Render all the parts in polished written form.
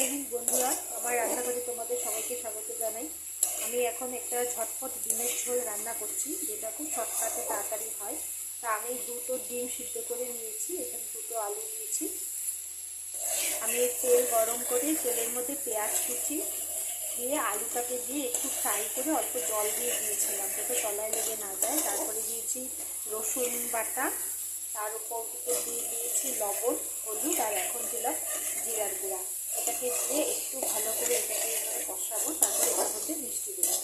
জয় হিন্দ বন্ধুরা, আমার রান্নাঘরে তোমাদের সবাইকে স্বাগত জানাই। আমি এখন একটা ঝটপট ডিমের ঝোল রান্না করছি, যেটা খুব শর্টকাটে তাড়াতাড়ি হয়। তা আমি দুটো ডিম সিদ্ধ করে নিয়েছি, এখানে দুটো আলু নিয়েছি। আমি তেল গরম করে তেলের মধ্যে পেঁয়াজ কুচি দিয়ে আলুটাকে দিয়ে একটু ফ্রাই করে অল্প জল দিয়ে দিয়েছিলাম যাতে তলায় লেগে না যায়। তারপরে দিয়েছি রসুন বাটা, তার উপর দিয়ে দিয়েছি লবণ, হলুদ, আর এখন দিলাম জিরার গুঁড়া। এটাকে দিয়ে একটু ভালো করে এটাকে কষাবো। তারপরে এটার মধ্যে মিষ্টি দিলাম,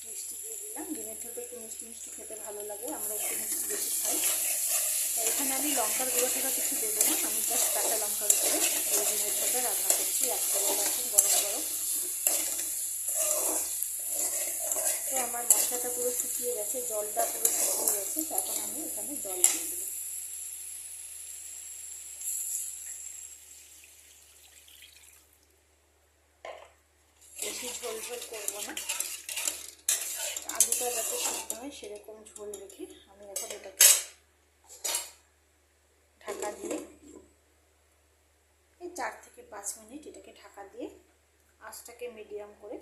মিষ্টি দিয়ে দিলাম। ডিমের ঝোলটা একটু মিষ্টি মিষ্টি খেতে ভালো লাগে, আমরা একটু মিষ্টি বেশি খাই। এখানে আমি লঙ্কার গুঁড়ো ছাড়া কিছু দেবো না, আমি জাস্ট কাঁচা লঙ্কার উপরে এই ডিমের ঝোলটা রান্না করছি। একটা এখন গরম গরম। তো আমার মশলাটা পুরো শুকিয়ে গেছে, জলটা পুরো শুকিয়ে গেছে। তো এখন আমি এখানে জল দিয়ে দেবো। বেশি ঝোল ঝোল করবো না, আলুটা যাতে সিদ্ধ হয় সেরকম ঝোল রেখে আমি এখন এটাকে ঢাকা দিয়ে এই 4 থেকে 5 মিনিট এটাকে ঢাকা দিয়ে আঁচটাকে মিডিয়াম করে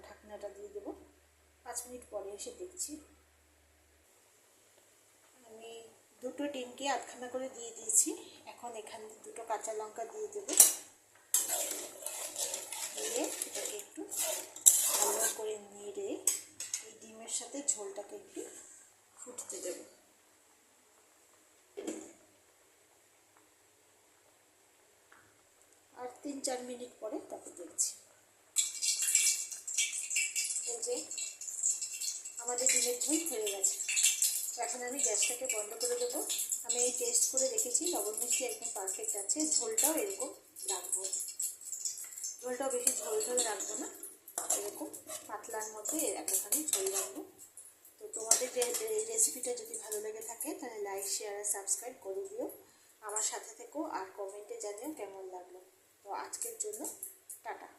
ঢাকনাটা দিয়ে দেবো। 5 মিনিট পরে এসে দেখছি। আমি দুটো ডিমকে আধখানা করে দিয়ে দিয়েছি। এখন এখানে দুটো কাঁচা লঙ্কা দিয়ে দেবো, দিয়ে এটাকে একটু ভালো করে নেড়ে এই ডিমের সাথে ঝোলটাকে একটু ফুটতে দেবো। আর 3-4 মিনিট পরে তাকে দেখছি। এই যে আমাদের ডিমের ঝোল হয়ে গেছে। এখন আমি গ্যাসটাকে বন্ধ করে দেবো। আমি এই টেস্ট করে রেখেছি, লবণ মিষ্টি একদম পারফেক্ট আছে। ঝোলটাও এরকম রাখবো, ঝোলটাও বেশি ঝোল ঝোল রাখবো না, এরকম পাতলার মধ্যে এতখানি ঝোল রাখবো। তো তোমাদের রেসিপিটা যদি ভালো লেগে থাকে তাহলে লাইক, শেয়ার আর সাবস্ক্রাইব করে দিও। আমার সাথে থেকো আর কমেন্টে জানিও কেমন লাগলো। তো আজকের জন্য টাটা।